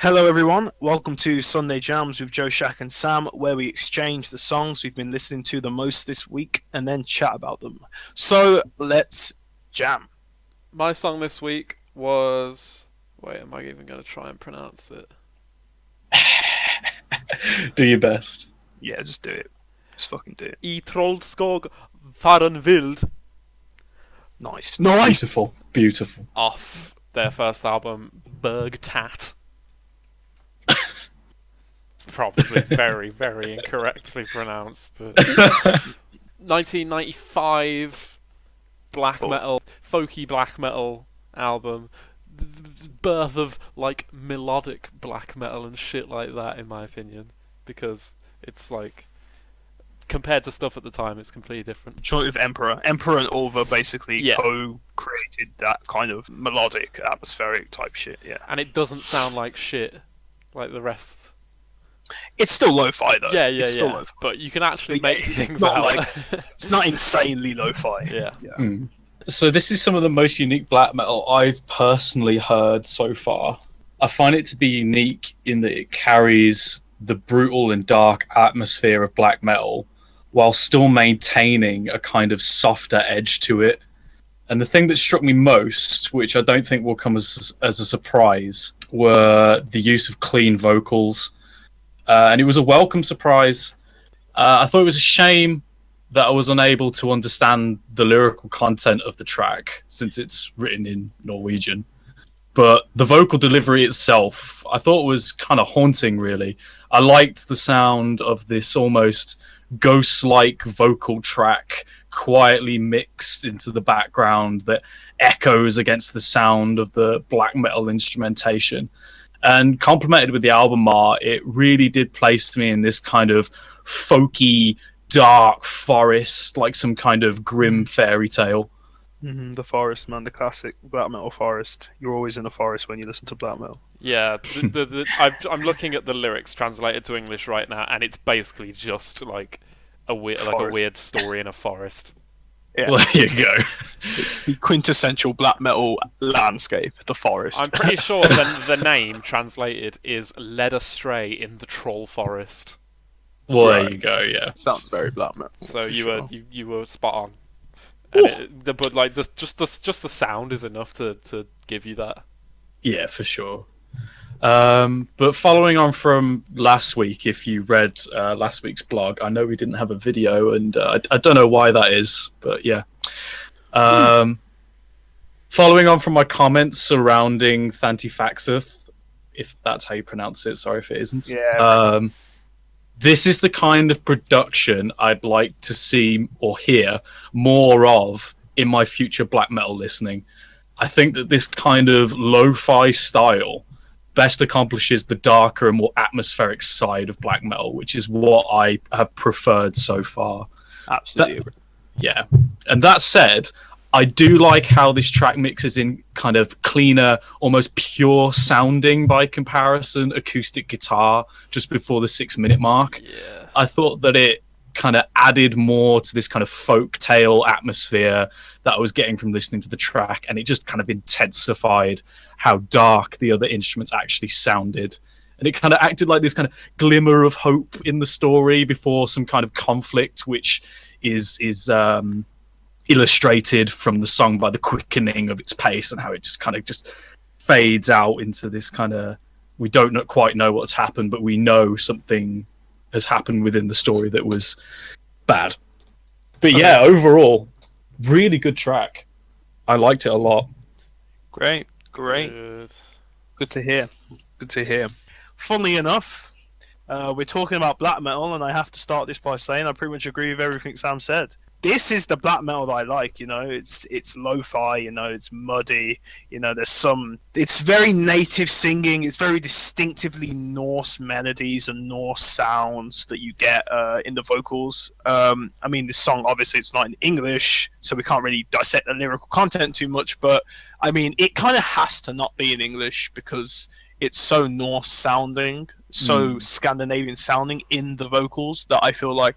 Hello, everyone. Welcome to Sunday Jamz with Joe, Shak and Sam, where we exchange the songs we've been listening to the most this week and then chat about them. So let's jam. My song this week was. Wait, am I even going to try and pronounce it? Do your best. Yeah, just do it. Just fucking do it. I Trollskog Faren Wild Nice. Nice! Beautiful. Beautiful. off their first album, Berg Tat. Probably very, very incorrectly pronounced, but 1995 black metal, folky black metal album. Birth of like melodic black metal and shit like that, in my opinion, because it's like compared to stuff at the time, it's completely different. Joint with Emperor. Emperor and Ulver basically Yeah. co-created that kind of melodic, atmospheric type shit, yeah. And it doesn't sound like shit like the rest. It's still lo-fi, though. Yeah, It's still lo-fi. But you can actually But yeah, make things not out. like- It's not insanely lo-fi. Yeah. So this is some of the most unique black metal I've personally heard so far. I find it to be unique in that it carries the brutal and dark atmosphere of black metal while still maintaining a kind of softer edge to it. And the thing that struck me most, which I don't think will come as a surprise, were the use of clean vocals. And it was a welcome surprise. I thought it was a shame that I was unable to understand the lyrical content of the track since it's written in Norwegian. But the vocal delivery itself, I thought was kind of haunting, really. I liked the sound of this almost ghost-like vocal track quietly mixed into the background that echoes against the sound of the black metal instrumentation. And complemented with the album art, it really did place me in this kind of folky, dark forest, like some kind of grim fairy tale. The forest, man, the classic black metal forest. You're always in a forest when you listen to black metal. Yeah, I'm looking at the lyrics translated to English right now, and it's basically just like a weird story in a forest. Yeah. Well, there you go. It's the quintessential black metal landscape, the forest. I'm pretty sure the name translated is "led astray in the troll forest." Well, Right. there you go, yeah. Sounds very black metal. So for you sure. were spot on. And but like just the sound is enough to give you that. Yeah, for sure. But following on from last week, if you read last week's blog, I know we didn't have a video, and I don't know why that is, but yeah. Following on from my comments surrounding Thantifaxeth, if that's how you pronounce it, sorry if it isn't. Yeah. This is the kind of production I'd like to see or hear more of in my future black metal listening. I think that this kind of lo-fi style best accomplishes the darker and more atmospheric side of black metal, which is what I have preferred so far. Absolutely. agree. Yeah. And that said, I do like how this track mixes in kind of cleaner, almost pure sounding by comparison acoustic guitar just before the 6-minute mark. Yeah. I thought that it kind of added more to this kind of folk tale atmosphere that I was getting from listening to the track, and it just kind of intensified how dark the other instruments actually sounded. And it kind of acted like this kind of glimmer of hope in the story before some kind of conflict, which is illustrated from the song by the quickening of its pace and how it just kind of just fades out into this kind of, we don't quite know what's happened, but we know something has happened within the story that was bad. But yeah, overall, really good track. I liked it a lot. Great. Good. Good to hear. Good to hear. Funnily enough, we're talking about black metal, and I have to start this by saying I pretty much agree with everything Sam said. This is the black metal that I like, it's lo-fi, it's muddy, it's very native singing, it's very distinctively Norse melodies and Norse sounds that you get in the vocals. This song, obviously it's not in English, so we can't really dissect the lyrical content too much, but it kind of has to not be in English because it's so Norse sounding, so Scandinavian sounding in the vocals that I feel like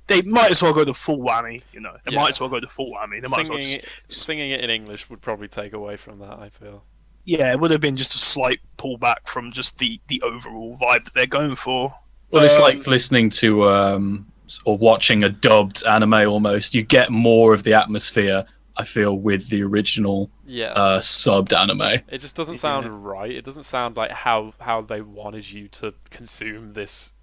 they might as well go the full whammy. They might as well go the full whammy. They might as well Singing it in English would probably take away from that, I feel. yeah, it would have been just a slight pullback from just the overall vibe that they're going for. Well, it's like listening to or watching a dubbed anime almost. You get more of the atmosphere, I feel, with the original subbed anime. It just doesn't sound right. It doesn't sound like how they wanted you to consume this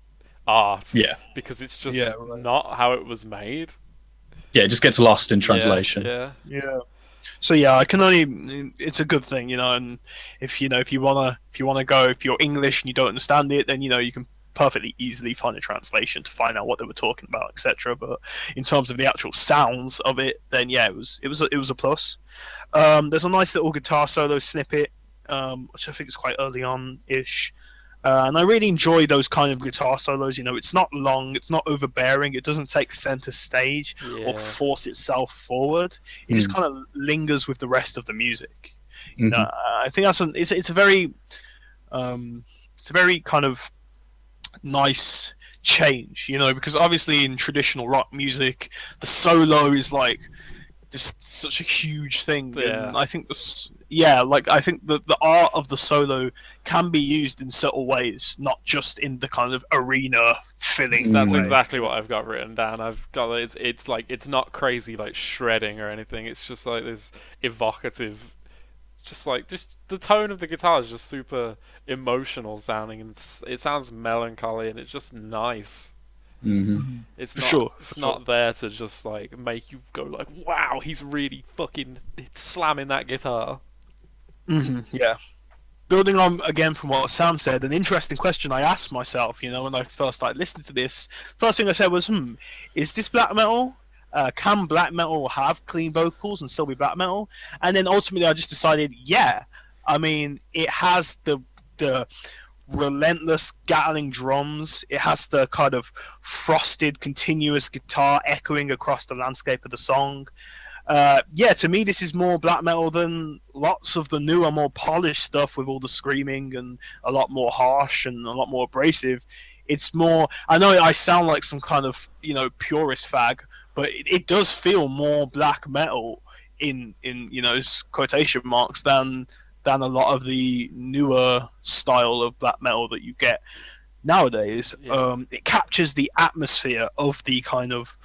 art. Yeah. Because it's just not how it was made. Yeah, it just gets lost in translation. Yeah. So yeah, I can only. It's a good thing, and if you wanna go, if you're English and you don't understand it, then you can perfectly easily find a translation to find out what they were talking about, etc. But in terms of the actual sounds of it, then yeah, it was a plus. There's a nice little guitar solo snippet, which I think is quite early on ish. And I really enjoy those kind of guitar solos. It's not long, it's not overbearing, it doesn't take center stage or force itself forward. It just kind of lingers with the rest of the music. I think it's a very kind of nice change, because obviously in traditional rock music, the solo is like just such a huge thing. Yeah. And I think I think the art of the solo can be used in subtle ways, not just in the kind of arena filling. That's way. exactly what I've got written down. I've got it's like it's not crazy like shredding or anything. It's just like this evocative, just the tone of the guitar is just super emotional sounding, and it sounds melancholy, and it's just nice. Mm-hmm. It's not there to just like make you go like, wow, he's really fucking slamming that guitar. Mm-hmm. Yeah. Building on again from what Sam said, an interesting question I asked myself, when I first started listening to this. First thing I said was, is this black metal? Can black metal have clean vocals and still be black metal? And then ultimately I just decided, yeah. I mean, it has the relentless Gatling drums. It has the kind of frosted, continuous guitar echoing across the landscape of the song. To me, this is more black metal than lots of the newer, more polished stuff with all the screaming and a lot more harsh and a lot more abrasive. It's more. I know I sound like some kind of purist fag, but it does feel more black metal in quotation marks than a lot of the newer style of black metal that you get nowadays. It captures the atmosphere of the kind of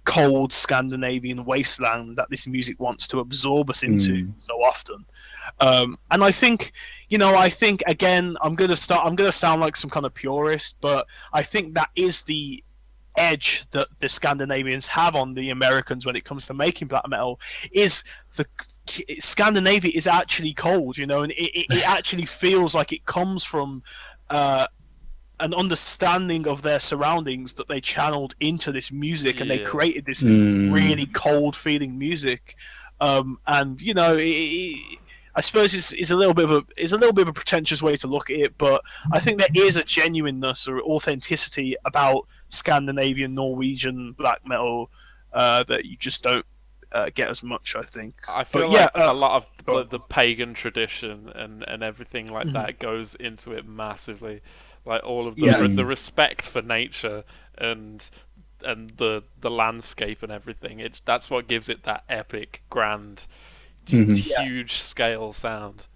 cold Scandinavian wasteland that this music wants to absorb us into so often. And I think again, I'm gonna sound like some kind of purist, but I think that is the edge that the Scandinavians have on the Americans when it comes to making black metal. Is the Scandinavia is actually cold, and it actually feels like it comes from an understanding of their surroundings that they channeled into this music, and they created this really cold feeling music. I suppose it's a little bit of a pretentious way to look at it, but I think there is a genuineness or authenticity about Scandinavian Norwegian black metal that you just don't get as much, I think. I feel like a lot of the pagan tradition and everything like that goes into it massively. Like all of the respect for nature and the landscape and everything. That's what gives it that epic, grand, huge scale sound.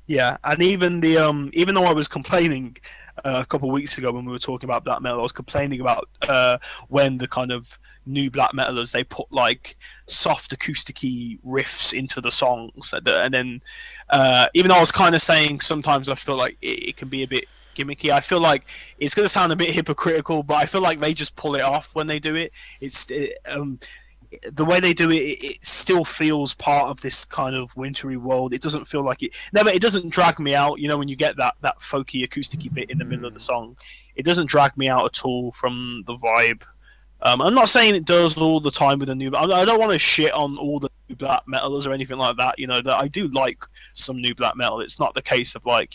Yeah, and even though I was complaining a couple of weeks ago when we were talking about black metal, I was complaining about when the kind of new black metalers, they put like soft acoustic-y riffs into the songs, and then even though I was kind of saying sometimes I feel like it can be a bit gimmicky, I feel like it's going to sound a bit hypocritical, but I feel like they just pull it off when they do it. The way they do it, it still feels part of this kind of wintry world. It doesn't feel like it doesn't drag me out. When you get that folky acoustic-y bit in the middle of the song, it doesn't drag me out at all from the vibe. I'm not saying it does all the time with the new. I don't want to shit on all the new black metalers or anything like that. That I do like some new black metal. It's not the case of like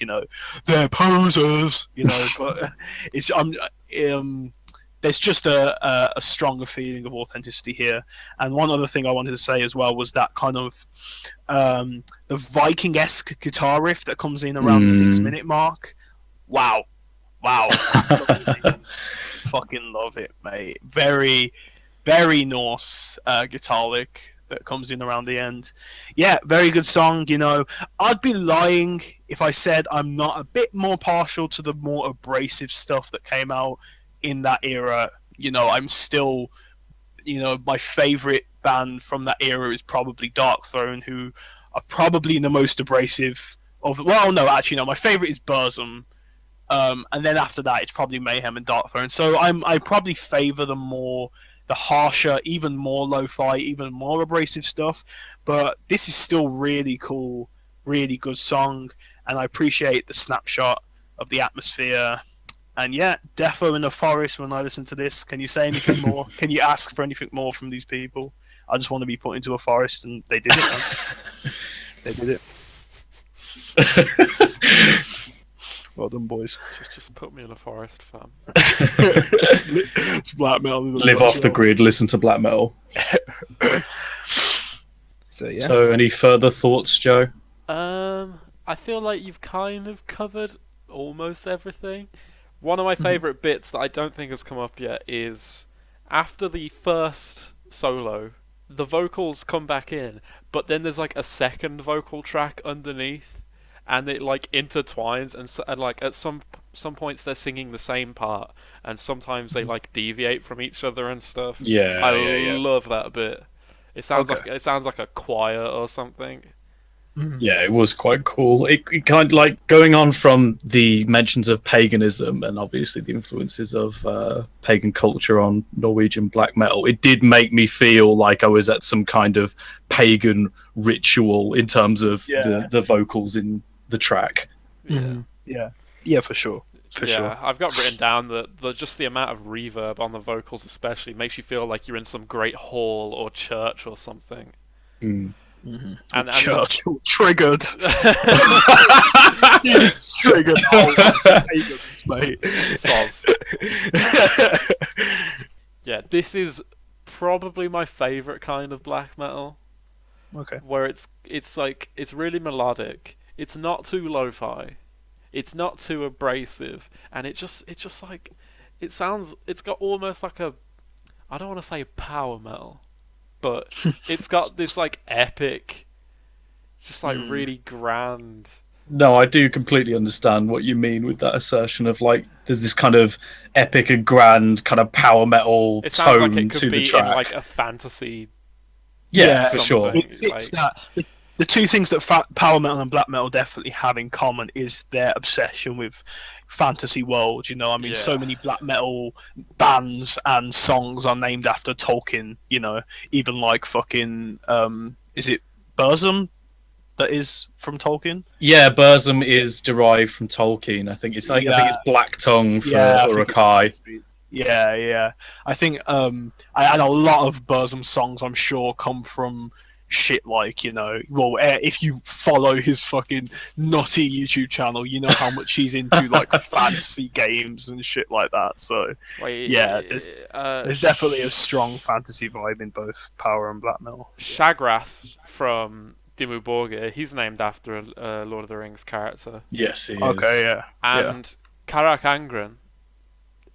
they're posers. But it's there's just a stronger feeling of authenticity here. And one other thing I wanted to say as well was that kind of the Viking-esque guitar riff that comes in around the 6-minute mark. Wow. Fucking love it, mate. Very, very Norse guitar lick. that comes in around the end. Yeah, very good song. You know, I'd be lying if I said I'm not a bit more partial to the more abrasive stuff that came out in that era. You know, I'm still, you know, my favorite band from that era is probably Dark Throne, who are probably the most abrasive of. Well, no, actually, no. My favorite is Burzum. And then after that, it's probably Mayhem and Dark Throne. So I probably favor the harsher, even more lo-fi, even more abrasive stuff. But this is still really cool, really good song, and I appreciate the snapshot of the atmosphere. And yeah, defo in the forest when I listen to this. Can you say anything more? Can you ask for anything more from these people? I just want to be put into a forest, and they did it, man. They did it. Well done, boys. Just put me in a forest, fam. It's black metal. Live off the grid, listen to black metal. So yeah. So, any further thoughts, Joe? I feel like you've kind of covered almost everything. One of my favourite bits that I don't think has come up yet is after the first solo, the vocals come back in, but then there's like a second vocal track underneath. And it like intertwines, and like at some points they're singing the same part, and sometimes they like deviate from each other and stuff. Yeah, I love that bit. It sounds like a choir or something. Yeah, it was quite cool. It kind of like going on from the mentions of paganism and obviously the influences of pagan culture on Norwegian black metal. It did make me feel like I was at some kind of pagan ritual in terms of the vocals in the track. Yeah, for sure. Sure. I've got written down that just the amount of reverb on the vocals especially makes you feel like you're in some great hall or church or something. And church triggered. Triggered. Mate. Yeah, this is probably my favourite kind of black metal. Okay. Where it's like it's really melodic. It's not too lo-fi, it's not too abrasive, and it's just like it's got almost like a, I don't want to say power metal, but it's got this like epic, just like really grand. No, I do completely understand what you mean with that assertion of like there's this kind of epic and grand kind of power metal it sounds tone like it could to be the track. in like a fantasy. Yeah, for sure. It's that. The two things that power metal and black metal definitely have in common is their obsession with fantasy worlds. You know, I mean, so many black metal bands and songs are named after Tolkien. You know, even like fucking is it Burzum that is from Tolkien? Yeah, Burzum is derived from Tolkien. I think it's like I think it's Black Tongue for Urukai. Yeah. I think and a lot of Burzum songs, I'm sure, come from shit like, you know, well, if you follow his fucking nutty YouTube channel, you know how much he's into like fantasy games and shit like that. So there's definitely a strong fantasy vibe in both power and black metal. Shagrath from Dimmu Borgir, he's named after a Lord of the Rings character. Yes, he is. Okay, yeah. And Karak Angren,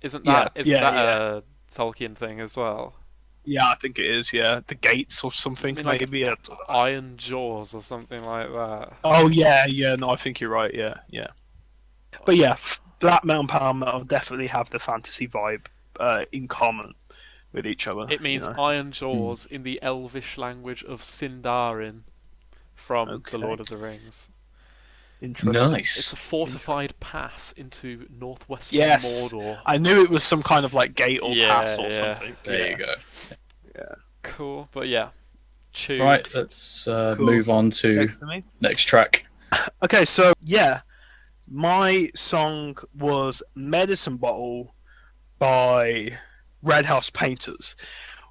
isn't that a Tolkien thing as well? Yeah, I think it is, yeah. The Gates or something, maybe. Like Iron Jaws or something like that. Oh, yeah, no, I think you're right, yeah. But yeah, black metal and power metal definitely have the fantasy vibe in common with each other. It means Iron Jaws in the Elvish language of Sindarin from The Lord of the Rings. Interesting. Nice. It's a fortified pass into northwestern Mordor. I knew it was some kind of like gate or pass or something. There you go. Yeah. Cool, but yeah. Chewed. Right, let's move on to next track. Okay, so my song was Medicine Bottle by Red House Painters.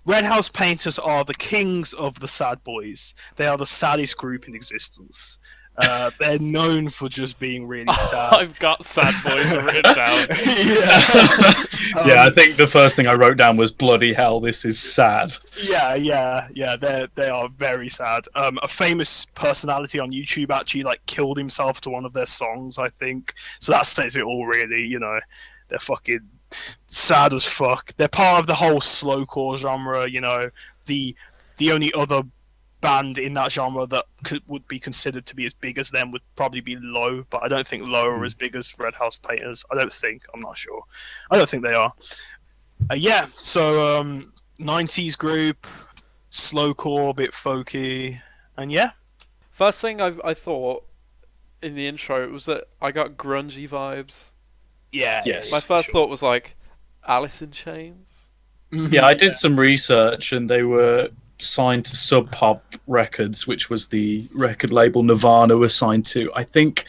Red House Painters are the kings of the sad boys. They are the saddest group in existence. They're known for just being really sad. I've got sad boys written down. I think the first thing I wrote down was bloody hell, this is sad. Yeah. They are very sad. A famous personality on YouTube actually like killed himself to one of their songs, I think. So that says it all, really. You know, they're fucking sad as fuck. They're part of the whole slowcore genre. You know, the only other band in that genre that would be considered to be as big as them would probably be Low, but I don't think Low are as big as Red House Painters. I don't think. I'm not sure. I don't think they are. Yeah, so 90s group, slowcore, bit folky, and yeah. First thing I thought in the intro was that I got grungy vibes. Yeah. Yes. My first thought was like Alice in Chains. Yeah, I did some research, and they were signed to Sub Pop Records, which was the record label Nirvana was signed to. I think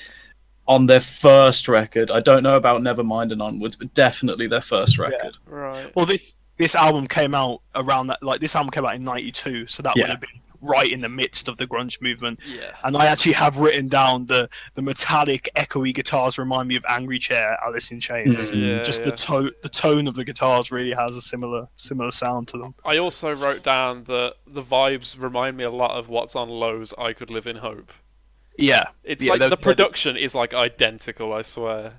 on their first record. I don't know about Nevermind and onwards, but definitely their first record. Yeah, right. Well, this album came out around that. Like, this album came out in '92, so that would have been right in the midst of the grunge movement. Yeah. And I actually have written down the metallic, echoey guitars remind me of Angry Chair, Alice in Chains. Yeah, the tone of the guitars really has a similar sound to them. I also wrote down that the vibes remind me a lot of what's on Low's I Could Live in Hope. Yeah. It's like the production is like identical, I swear.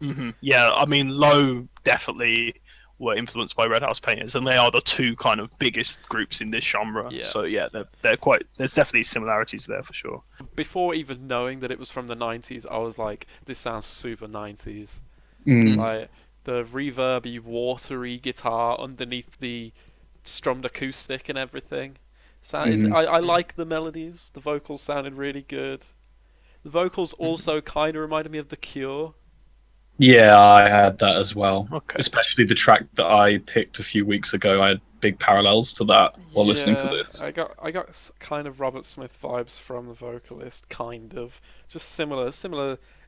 Mm-hmm. Yeah, I mean, Low definitely were influenced by Red House Painters, and they are the two kind of biggest groups in this genre. Yeah. So yeah, they're quite. There's definitely similarities there for sure. Before even knowing that it was from the 90s, I was like, this sounds super 90s. Like the reverby, watery guitar underneath the strummed acoustic and everything. I like the melodies. The vocals sounded really good. The vocals also kind of reminded me of The Cure. Yeah, I had that as well. Okay. Especially the track that I picked a few weeks ago. I had big parallels to that while listening to this. I got kind of Robert Smith vibes from the vocalist, kind of. Just similar,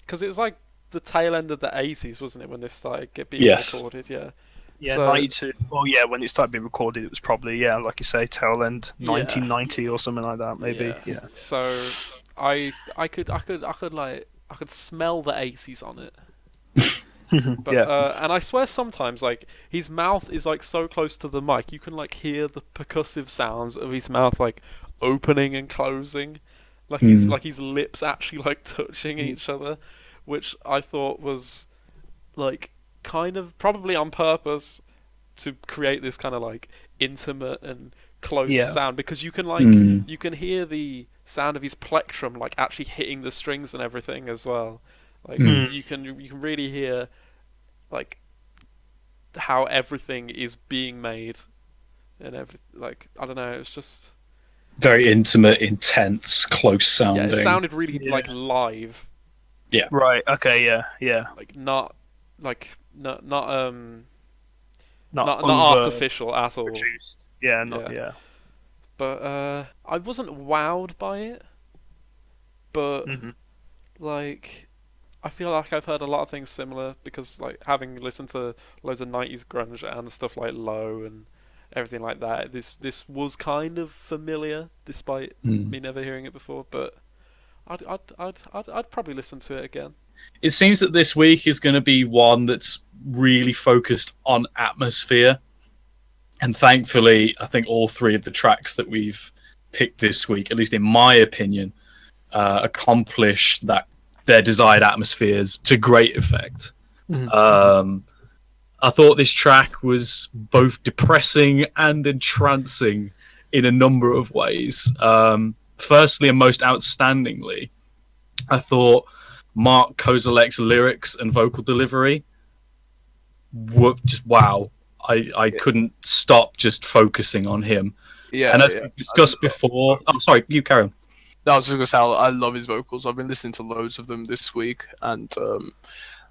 because it was like the tail end of the 80s, wasn't it, when this started being recorded? Yeah. Yeah, So, 92. Well, yeah, when it started being recorded, it was probably, like you say, tail end 1990 or something like that, maybe. Yeah. So I could smell the 80s on it. But, and I swear sometimes, like, his mouth is like so close to the mic, you can like hear the percussive sounds of his mouth like opening and closing, like his lips actually like touching each other, which I thought was like kind of probably on purpose to create this kind of like intimate and close sound, because you can like you can hear the sound of his plectrum like actually hitting the strings and everything as well. Like you can really hear like how everything is being made and like I don't know, it's just very intimate, intense, close sounding. Yeah, it sounded really like live. Yeah. Right. Okay. Yeah. Like not Not artificial at all. produced. Yeah. Not. Yeah. But I wasn't wowed by it. But like, I feel like I've heard a lot of things similar because, like, having listened to loads of 90s grunge and stuff like Low and everything like that, this was kind of familiar despite me never hearing it before. But I'd probably listen to it again. It seems that this week is going to be one that's really focused on atmosphere, and thankfully, I think all three of the tracks that we've picked this week, at least in my opinion, accomplish their desired atmospheres to great effect. I thought this track was both depressing and entrancing in a number of ways. Firstly, and most outstandingly, I thought Mark Kozelek's lyrics and vocal delivery were just wow. I couldn't stop just focusing on him. Yeah, and as we discussed before... Oh, sorry, you carry on. No, I was just going to say, I love his vocals. I've been listening to loads of them this week, and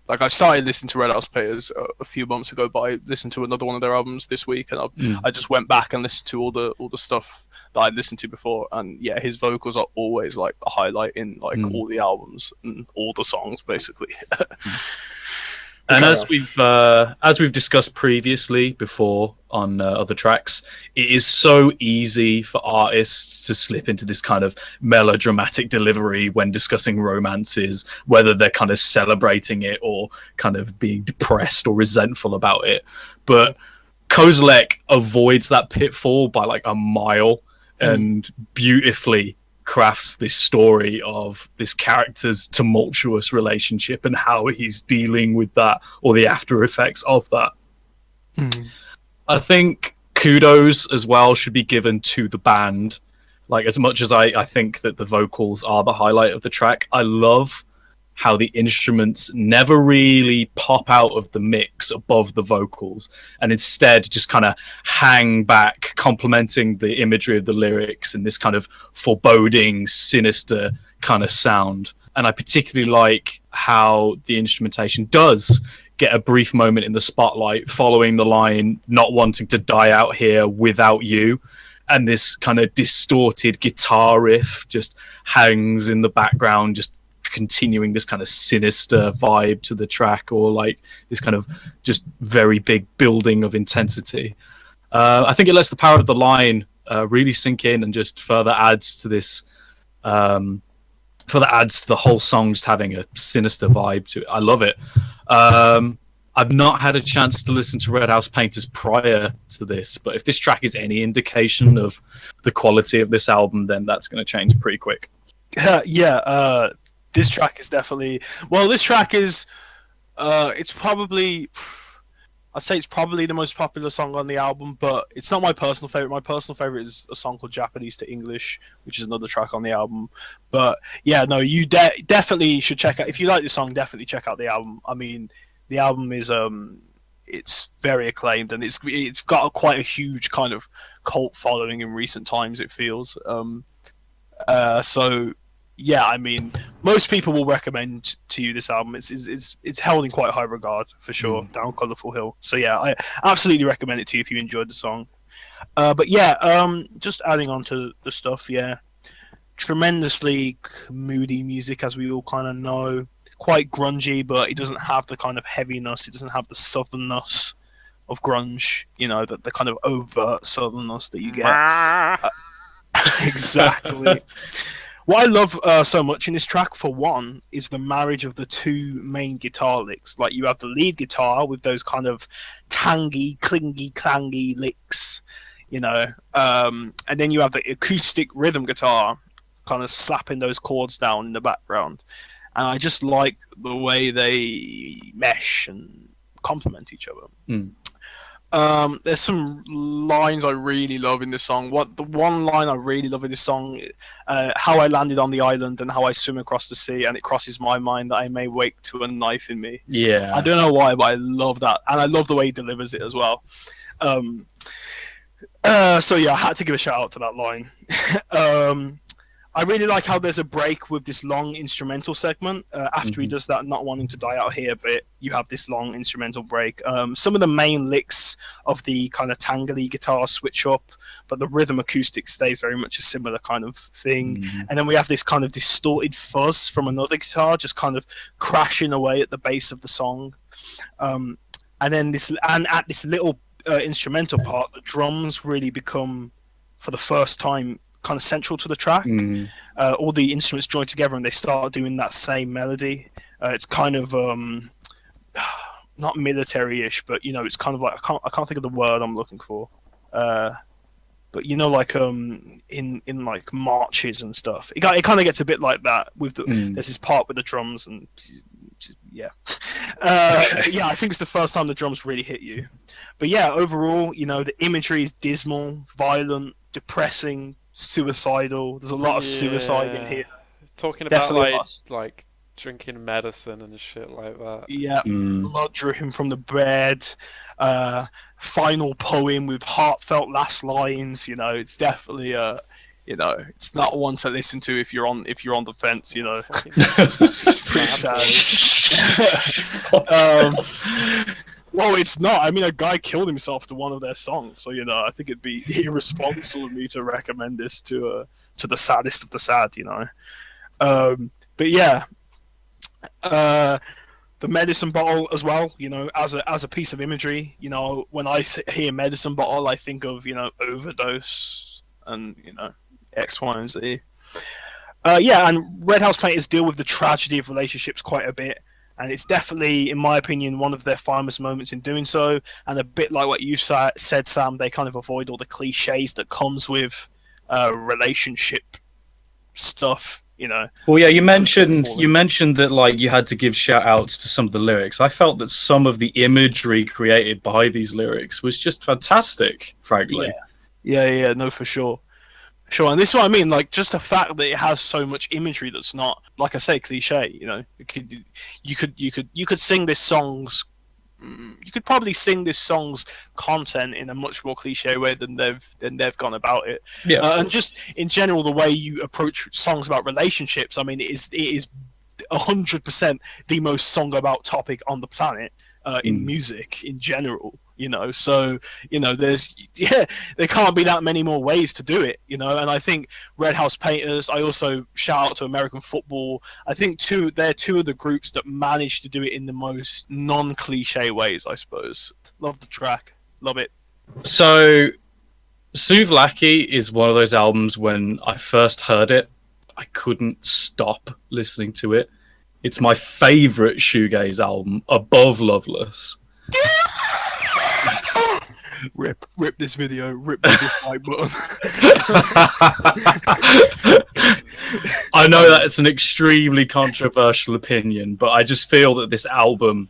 like I started listening to Red House Painters a few months ago, but I listened to another one of their albums this week, and I just went back and listened to all the stuff that I'd listened to before, and yeah, his vocals are always like the highlight in like all the albums and all the songs, basically. And as we've discussed previously before on other tracks, it is so easy for artists to slip into this kind of melodramatic delivery when discussing romances, whether they're kind of celebrating it or kind of being depressed or resentful about it. But Kozelek avoids that pitfall by like a mile and beautifully crafts this story of this character's tumultuous relationship and how he's dealing with that or the after effects of that. I think kudos as well should be given to the band. Like, as much as I think that the vocals are the highlight of the track, I love how the instruments never really pop out of the mix above the vocals, and instead just kind of hang back, complementing the imagery of the lyrics and this kind of foreboding, sinister kind of sound. And I particularly like how the instrumentation does get a brief moment in the spotlight following the line, "Not wanting to die out here without you." And this kind of distorted guitar riff just hangs in the background, just continuing this kind of sinister vibe to the track, or like this kind of just very big building of intensity. I think it lets the power of the line really sink in and just further adds to this, further adds to the whole song just having a sinister vibe to it. I love it. I've not had a chance to listen to Red House Painters prior to this, but if this track is any indication of the quality of this album, then that's going to change pretty quick. This track is definitely... Well, this track is... it's probably... I'd say it's probably the most popular song on the album, but it's not my personal favorite. My personal favorite is a song called Japanese to English, which is another track on the album. But yeah, no, you definitely should check out... If you like this song, definitely check out the album. I mean, the album is... it's very acclaimed, and it's got quite a huge kind of cult following in recent times, it feels. So... Yeah, I mean, most people will recommend to you this album. It's held in quite high regard, for sure, Down Colourful Hill. So yeah, I absolutely recommend it to you if you enjoyed the song. But yeah, just adding on to the stuff, yeah. Tremendously moody music, as we all kind of know. Quite grungy, but it doesn't have the kind of heaviness, it doesn't have the southernness of grunge, you know, the kind of overt southernness that you get. Exactly. What I love so much in this track, for one, is the marriage of the two main guitar licks. Like, you have the lead guitar with those kind of tangy, clingy, clangy licks, you know, and then you have the acoustic rhythm guitar kind of slapping those chords down in the background. And I just like the way they mesh and complement each other. There's some lines I really love in this song. The one line I really love in this song, how I landed on the island and how I swim across the sea, and it crosses my mind that I may wake to a knife in me. Yeah. I don't know why, but I love that, and I love the way he delivers it as well. So yeah, I had to give a shout out to that line. I really like how there's a break with this long instrumental segment. After he does that not wanting to die out here bit, you have this long instrumental break. Some of the main licks of the kind of tangly guitar switch up, but the rhythm acoustic stays very much a similar kind of thing. And then we have this kind of distorted fuzz from another guitar just kind of crashing away at the base of the song. And then at this little instrumental part, the drums really become, for the first time, kind of central to the track. All the instruments join together and they start doing that same melody. It's kind of not military-ish, but you know, it's kind of like I can't think of the word I'm looking for. But you know, like in like marches and stuff, it kind of gets a bit like that with the there's this part with the drums and yeah. Yeah, I think it's the first time the drums really hit you. But yeah, overall, you know, the imagery is dismal, violent, depressing, suicidal. There's a lot of suicide in here. It's talking about like drinking medicine and shit like that. Yeah, blood dripping from the bed. Final poem with heartfelt last lines. You know, it's definitely you know, it's not one to listen to if you're on the fence. You know, it's pretty sad. Well, it's not. I mean, a guy killed himself to one of their songs, so you know, I think it'd be irresponsible of me to recommend this to the saddest of the sad, you know. But yeah, the medicine bottle as well, you know, as a piece of imagery. You know, when I hear medicine bottle, I think of, you know, overdose and, you know, X, Y, and Z. Yeah, and Red House Painters deal with the tragedy of relationships quite a bit. And it's definitely, in my opinion, one of their finest moments in doing so. And a bit like what you said, Sam, they kind of avoid all the cliches that comes with relationship stuff, you know. Well, yeah, you mentioned that like you had to give shout outs to some of the lyrics. I felt that some of the imagery created by these lyrics was just fantastic, frankly. Yeah, no, for sure. Sure, and this is what I mean. Like, just the fact that it has so much imagery that's not, like I say, cliche. You know, you could sing this song's, you could probably sing this song's content in a much more cliche way than they've gone about it. Yeah. And just in general, the way you approach songs about relationships, I mean, it is 100% the most song about topic on the planet in music in general. You know, so there can't be that many more ways to do it. You know, and I think Red House Painters. I also shout out to American Football. I think they're two of the groups that managed to do it in the most non-cliche ways. I suppose. Love the track. Love it. So, Souvlaki is one of those albums. When I first heard it, I couldn't stop listening to it. It's my favorite shoegaze album above Loveless. Rip this video, rip this like button. I know that it's an extremely controversial opinion, but I just feel that this album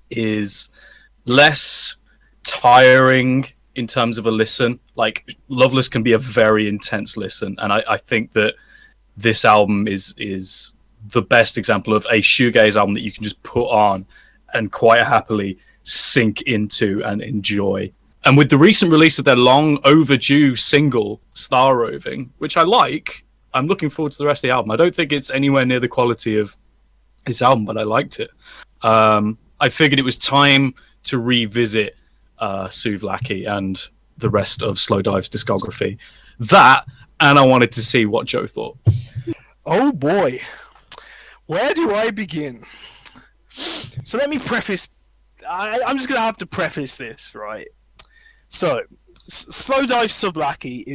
is less tiring in terms of a listen. Like, Loveless can be a very intense listen, and I think that this album is the best example of a shoegaze album that you can just put on and quite happily sink into and enjoy. And with the recent release of their long overdue single, Star Roving, which I like, I'm looking forward to the rest of the album. I don't think it's anywhere near the quality of this album, but I liked it. I figured it was time to revisit Souvlaki and the rest of Slowdive's discography. That, and I wanted to see what Joe thought. Oh boy, where do I begin? So let me preface. I'm just gonna have to preface this, right? So, Slowdive Souvlaki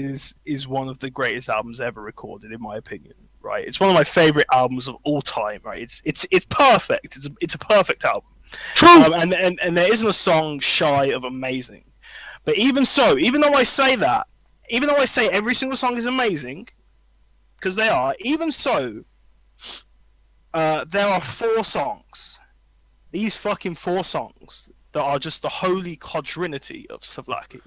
is one of the greatest albums ever recorded, in my opinion. Right? It's one of my favorite albums of all time. Right? It's perfect. It's a perfect album. True. And there isn't a song shy of amazing. But even so, even though I say every single song is amazing, because they are, even so, there are 4 songs. These fucking 4 songs that are just the holy quadrinity of Souvlaki.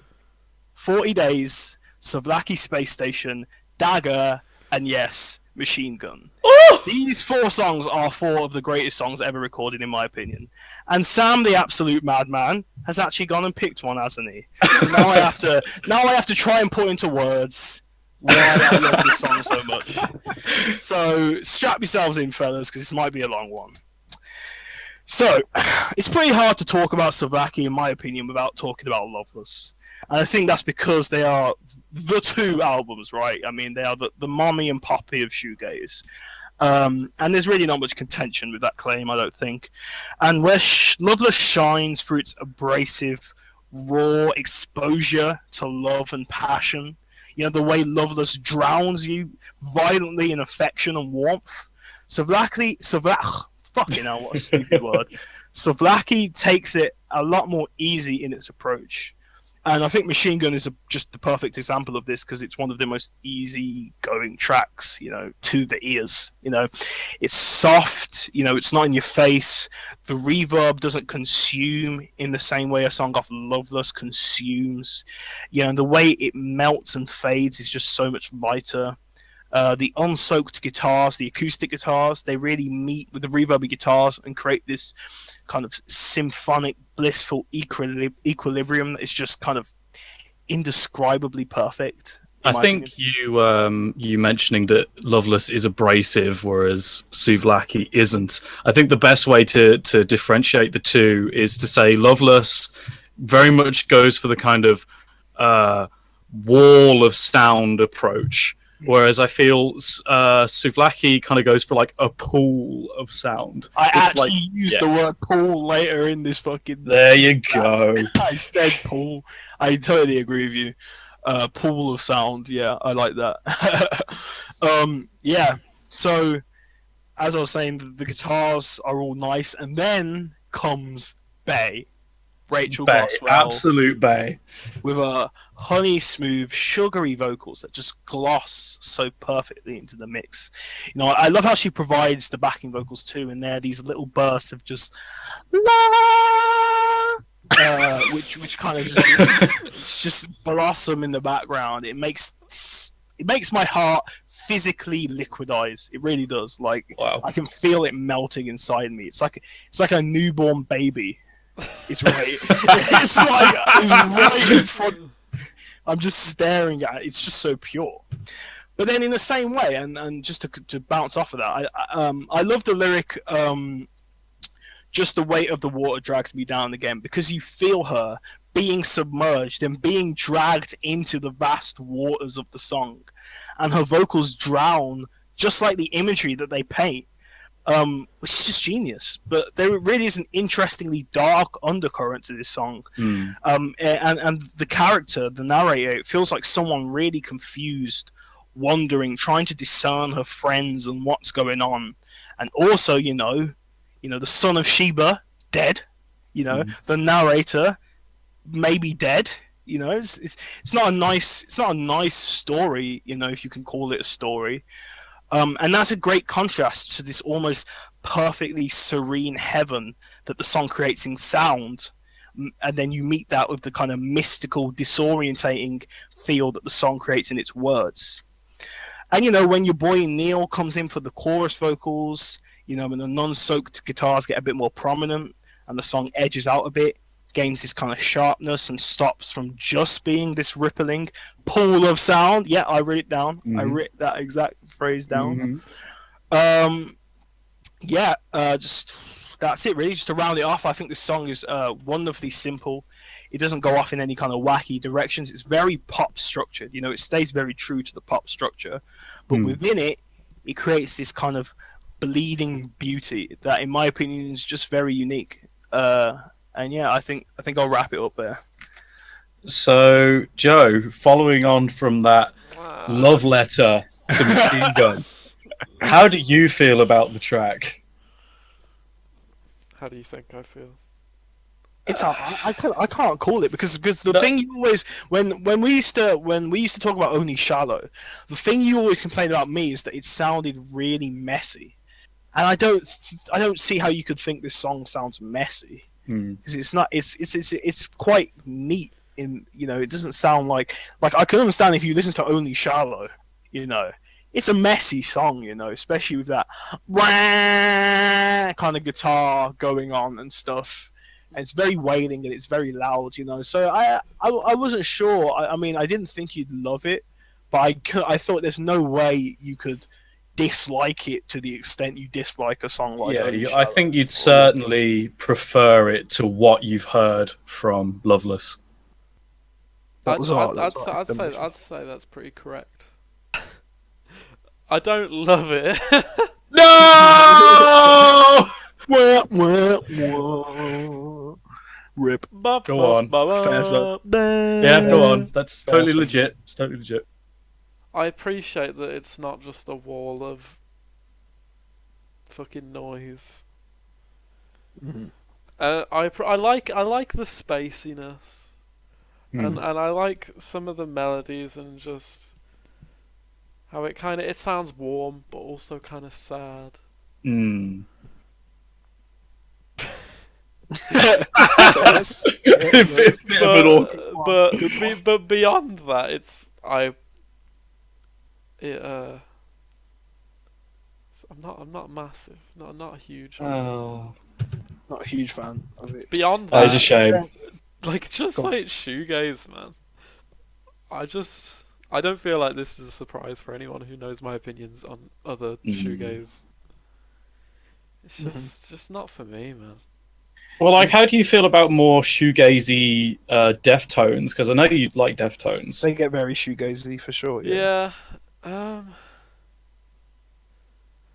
40 Days, Souvlaki Space Station, Dagger, and yes, Machine Gun. Oh! These 4 songs are 4 of the greatest songs ever recorded, in my opinion. And Sam, the absolute madman, has actually gone and picked one, hasn't he? So now I have to try and put into words why I love this song so much. So strap yourselves in, fellas, because this might be a long one. So, it's pretty hard to talk about Souvlaki, in my opinion, without talking about Loveless. And I think that's because they are the 2 albums, right? I mean, they are the mommy and poppy of shoegaze. And there's really not much contention with that claim, I don't think. And where Loveless shines through its abrasive, raw exposure to love and passion, you know, the way Loveless drowns you violently in affection and warmth, Souvlaki, fucking hell, what a stupid word. Souvlaki takes it a lot more easy in its approach. And I think Machine Gun is just the perfect example of this, because it's one of the most easy-going tracks, you know, to the ears. You know, it's soft, you know, it's not in your face. The reverb doesn't consume in the same way a song off Loveless consumes. You know, and the way it melts and fades is just so much lighter. The unsoaked guitars, the acoustic guitars, they really meet with the reverby guitars and create this kind of symphonic, blissful equilibrium that is just kind of indescribably perfect. I think you mentioning that Loveless is abrasive, whereas Souvlaki isn't. I think the best way to differentiate the two is to say Loveless very much goes for the kind of wall of sound approach, whereas I feel Souvlaki kind of goes for like a pool of sound. I actually used the word pool later in this fucking... There you go. I said pool. I totally agree with you. Pool of sound. Yeah, I like that. Yeah. So, as I was saying, the guitars are all nice, and then comes Bay. Rachel Goswell. Absolute Bay. With a honey smooth, sugary vocals that just gloss so perfectly into the mix. You know, I love how she provides the backing vocals too, and there are these little bursts of just which kind of just blossom in the background. It makes it makes my heart physically liquidize. It really does. Like Wow. I can feel it melting inside me. It's like a newborn baby. It's right. It's like it's right in front. I'm just staring at it. It's just so pure. But then in the same way, and just to bounce off of that, I love the lyric. Just the weight of the water drags me down again, because you feel her being submerged and being dragged into the vast waters of the song, and her vocals drown just like the imagery that they paint, which is just genius. But there really is an interestingly dark undercurrent to this song. And the character, the narrator, it feels like someone really confused, wondering, trying to discern her friends and what's going on. And also, the son of Sheba, dead. The narrator, maybe dead. It's not a nice story. If you can call it a story. And that's a great contrast to this almost perfectly serene heaven that the song creates in sound. And then you meet that with the kind of mystical, disorientating feel that the song creates in its words. And when your boy Neil comes in for the chorus vocals, when the non-soaked guitars get a bit more prominent and the song edges out a bit, gains this kind of sharpness and stops from just being this rippling pool of sound. Yeah, I wrote it down. I wrote that exact phrase down. Just that's it really. Just to round it off, I think this song is wonderfully simple. It doesn't go off in any kind of wacky directions. It's very pop structured. It stays very true to the pop structure, but within it, it creates this kind of bleeding beauty that, in my opinion, is just very unique. And yeah, I think I'll wrap it up there. So, Joe, following on from that love letter to Machine Gun, how do you feel about the track? How do you think I feel? It's I can't call it because the thing you always when we used to talk about Only Shallow, the thing you always complained about me is that it sounded really messy, and I don't see how you could think this song sounds messy, because it's not. It's quite neat. It doesn't sound like I can understand if you listen to Only Shallow, it's a messy song, especially with that kind of guitar going on and stuff. And it's very wailing and it's very loud, So I wasn't sure. I mean, I didn't think you'd love it, but I thought there's no way you could dislike it to the extent you dislike a song like that. Yeah, I think you'd certainly prefer it to what you've heard from Loveless. I'd say that's pretty correct. I don't love it. No! Rip. Go on. Fairs up. Yeah, go on. That's totally legit. It's totally legit. I appreciate that it's not just a wall of fucking noise. I like the spaciness, and I like some of the melodies and just how it sounds warm but also kind of sad. But beyond that, I'm not massive, not a huge. Not a huge fan of it. Beyond That that, is a shame. like shoegaze, man. I don't feel like this is a surprise for anyone who knows my opinions on other shoegaze. It's just not for me, man. Well, how do you feel about more shoegazy Deftones? Because I know you like Deftones. They get very shoegazy for sure. Yeah.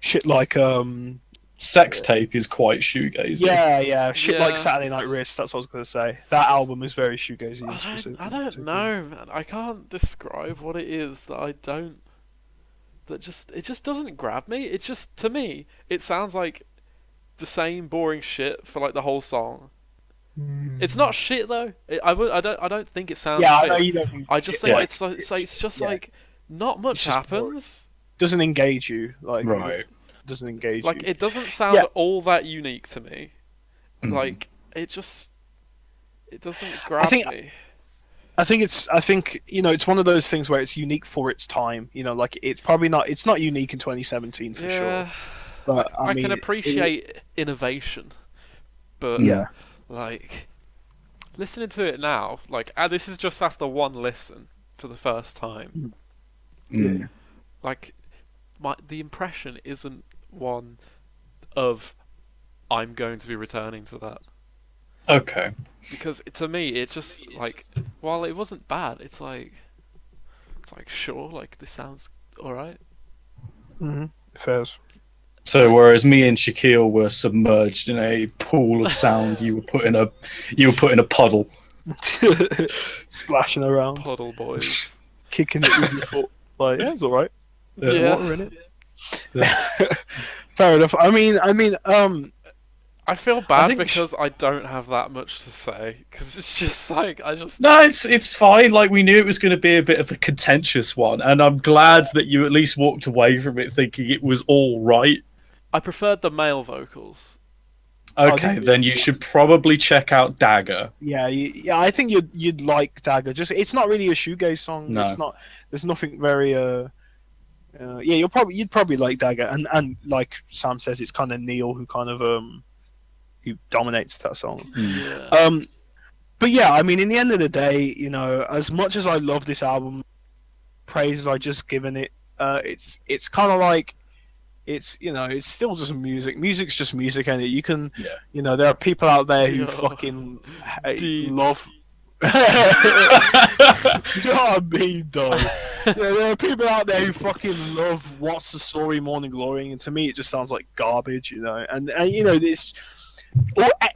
Shit like Sex Tape is quite shoegazy. Yeah. Shit Yeah. like Saturday Night Wrist. That's what I was gonna say. That album is very shoegazy. I don't know, man. I can't describe what it is that it just doesn't grab me. It's just, to me, it sounds like the same boring shit for like the whole song. It's not shit though. I don't think it sounds. Yeah, shit. I know you don't. I just think it's just like not much happens. Doesn't engage you, like Right. Doesn't engage Like you. it doesn't sound all that unique to me. Like it doesn't grab me. I think it's one of those things where it's unique for its time. Like it's not unique in 2017 for sure. But I mean, can appreciate innovation, but Yeah. like listening to it now, like this is just after one listen for the first time. Mm. Like the impression isn't one of I'm going to be returning to that. Okay. Because to me, it just like while it wasn't bad, it's like sure, like this sounds all right. Fairs. So whereas me and Shakeel were submerged in a pool of sound, you were put in a puddle. Splashing around, Puddle boys. kicking it with your foot. Like, yeah, it's all right. Yeah. Water in it. Fair enough. I mean, I feel bad think because I don't have that much to say because it's just like No, it's fine. Like we knew it was going to be a bit of a contentious one, and I'm glad that you at least walked away from it thinking it was all right. I preferred the male vocals. Okay, then you should probably check out Dagger. Yeah, I think you'd like Dagger. Just it's not really a shoegaze song. No. It's not. There's nothing very. Yeah, you'd probably like Dagger, and like Sam says, it's kind of Neil who kind of who dominates that song. Yeah. But yeah, I mean, in the end of the day, as much as I love this album, praises I just given it, it's kind of like. It's it's still just music. Music's just music, and you can there are people out there who fucking love. You know what I mean, though. There are people out there who fucking love What's the Story, Morning Glory, and to me it just sounds like garbage, And this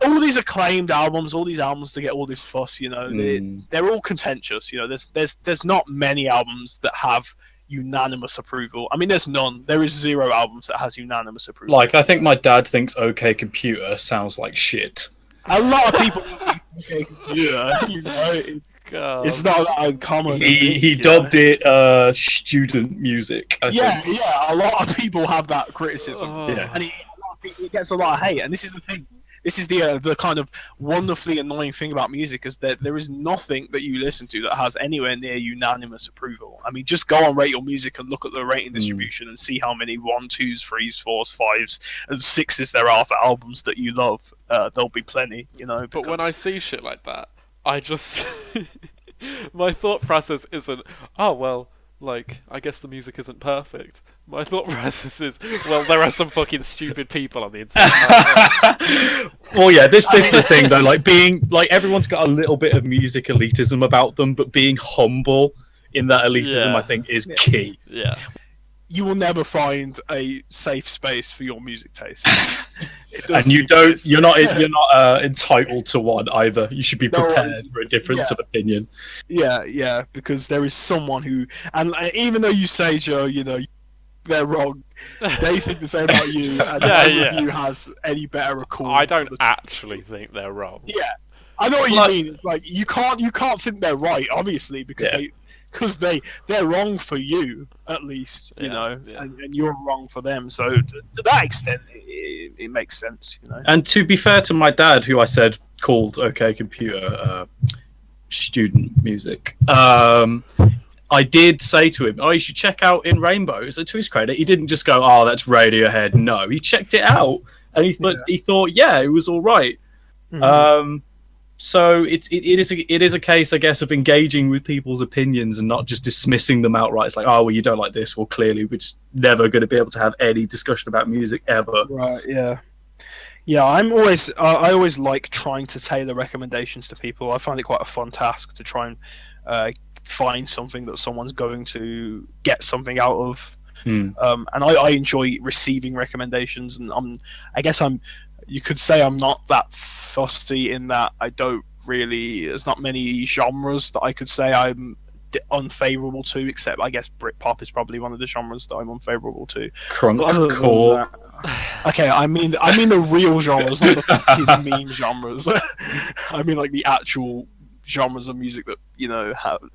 all these acclaimed albums, all these albums to get all this fuss, they're all contentious. There's not many albums that have unanimous approval. I mean, there's none. There is 0 albums that has unanimous approval. Like, I think my dad thinks OK Computer sounds like shit. A lot of people think OK Computer, it's not that uncommon. He dubbed it student music. I think. A lot of people have that criticism. Yeah. And it gets a lot of hate. And this is the thing. This is the kind of wonderfully annoying thing about music is that there is nothing that you listen to that has anywhere near unanimous approval. I mean, just go on Rate Your Music and look at the rating distribution and see how many 1, 2s, 3s, 4s, 5s, and 6s there are for albums that you love. There'll be plenty, But when I see shit like that, I just my thought process isn't, oh well, like I guess the music isn't perfect. My thought process is, well, there are some fucking stupid people on the internet. Well, yeah, this is the thing though. Like everyone's got a little bit of music elitism about them, but being humble in that elitism, I think, is key. Yeah. You will never find a safe space for your music taste. And you're not entitled to one either. You should be prepared for a difference of opinion. Yeah, because there is someone who, and even though you say, Joe, they're wrong, they think the same about you, and none of you has any better accord. I don't actually think they're wrong. Yeah, I know what you mean. Like you can't think they're right, obviously, because they're wrong for you at least, and you're wrong for them. So to that extent, it makes sense, And to be fair to my dad, who I said called OK Computer student music, I did say to him, "Oh, you should check out In Rainbows." And to his credit, he didn't just go, "Oh, that's Radiohead." No, he checked it out, and he thought, yeah, it was all right. Mm-hmm. So it is a case, I guess, of engaging with people's opinions and not just dismissing them outright. It's like, oh, well, you don't like this. Well, clearly, we're just never going to be able to have any discussion about music ever. Right? Yeah. Yeah, I always like trying to tailor recommendations to people. I find it quite a fun task to try and find something that someone's going to get something out of. And I enjoy receiving recommendations, and you could say I'm not that fussy in that I don't really. There's not many genres that I could say I'm unfavorable to, except I guess Britpop is probably one of the genres that I'm unfavorable to. Crunkcore. Okay, I mean the real genres, not the fucking meme genres. I mean like the actual genres of music that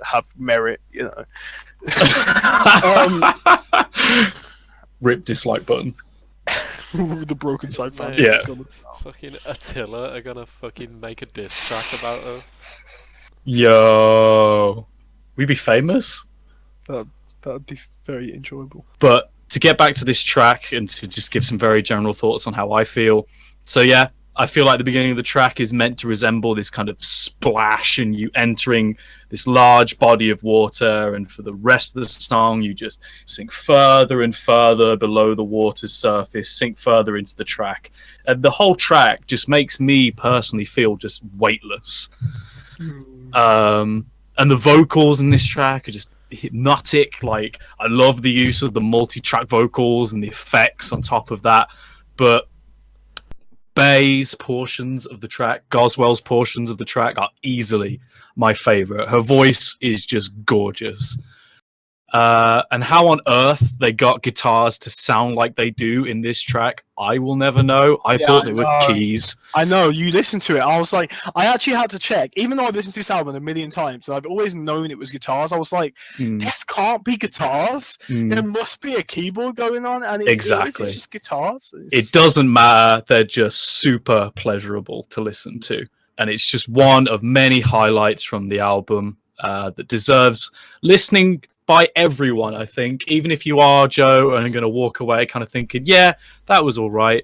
have merit. Rip dislike button. The broken side fan. Yeah. Fucking Attila are gonna fucking make a diss track about us. Yo, we'd be famous. That'd be very enjoyable. But to get back to this track and to just give some very general thoughts on how I feel. So yeah, I feel like the beginning of the track is meant to resemble this kind of splash and you entering this large body of water, and for the rest of the song you just sink further and further below the water's surface, sink further into the track. And the whole track just makes me personally feel just weightless. And the vocals in this track are just hypnotic. Like, I love the use of the multi-track vocals and the effects on top of that, but Bay's portions of the track, Goswell's portions of the track, are easily my favorite. Her voice is just gorgeous. And how on earth they got guitars to sound like they do in this track, I will never know. I thought they were keys. I know, you listened to it. I was like, I actually had to check. Even though I've listened to this album a million times, and I've always known it was guitars, I was like, this can't be guitars. There must be a keyboard going on, and it's just guitars. It doesn't matter. They're just super pleasurable to listen to. And it's just one of many highlights from the album that deserves listening by everyone, I think. Even if you are Joe and are going to walk away kind of thinking, yeah, that was all right,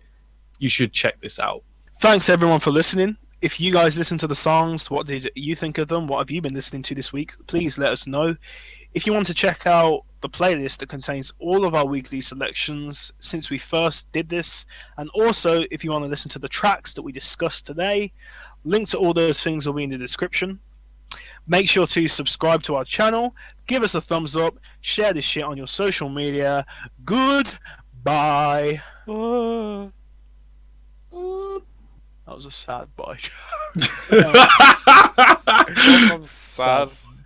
you should check this out. Thanks everyone for listening. If you guys listen to the songs, what did you think of them? What have you been listening to this week? Please let us know. If you want to check out the playlist that contains all of our weekly selections since we first did this, and also if you want to listen to the tracks that we discussed today, links to all those things will be in the description. Make sure to subscribe to our channel, give us a thumbs up, share this shit on your social media. Goodbye. That was a sad bye. I'm sad.